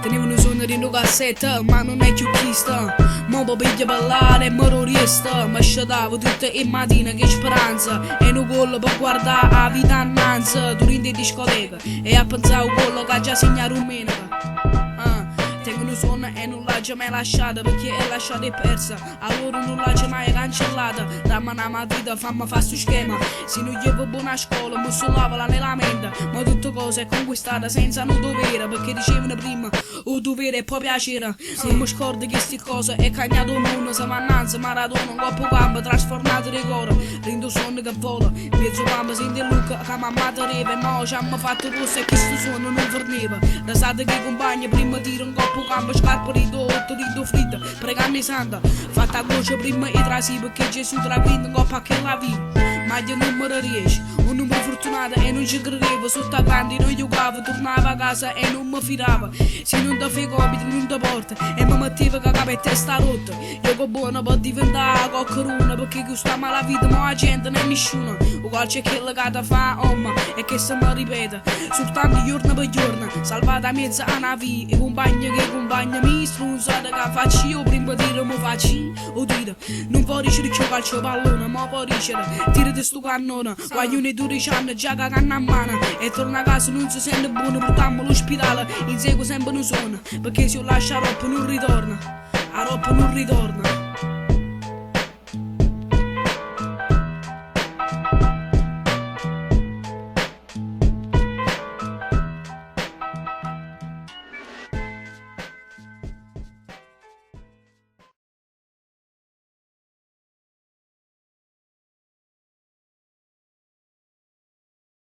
Tenevo un sogno di una cassetta, ma non è più chista. Mo' piglia ballare e moro riesta. Ma sciatavo tutte le mattine che speranza. E non quello per guardare la vita annanzi. Tu rindi discoteca e a pensare a quello che ha già segnato domenica. Tengo un sonno e non l'ha già mai lasciata, perché è lasciata e persa. Allora non l'ha già mai cancellata. Dammi una matita, fammi fare sto schema. Se non gli va buona a scuola, mi sollava nella mente. Ma tutte cose conquistate senza un dovere, perché dicevano prima o dovere e poi piacere. Non mi scordo che sti cose è cagnato il mondo. Se mannanza Maradona un coppo campo trasformato in cuore. Rindo sonno che vola, mezzo campo sente Luca che mamma te reve. Mo' ci hanno fatto rosso e che sto sonno non forneva. Rasate che i compagni prima tiro un coppo campo scarpa ridotto, rido fritta, pregando santa. Fatta voce prima e trasi perché Gesù tra quindi un coppa che la vita. Ma io non me la riesco, un numero fortunato e non ci credevo. Sotto a grandi non giocavo, tornavo a casa e non mi fidavo. Se non ti fai compiti non ti porta e mi mettevo che capo e testa rotta. Io che buono per diventare coccheruna, perché questa mala vita ma la gente non è nessuno. Uguale c'è quello che ti fa omma e che se mi ripete soltanto giorno per giorno. Salvata a mezza a una via e compagni che compagni mi strunzate che faccio io prima di dire mi faccio o dire. Non può dicere che calcio pallone ma può dicere tira sto cannone. Voglio ne 12 anni già che canna a mano e torna a casa non si sente buono, portammo all'ospedale insegue sempre non suona, perché se io lascio a roba non ritorna, a roba non ritorna.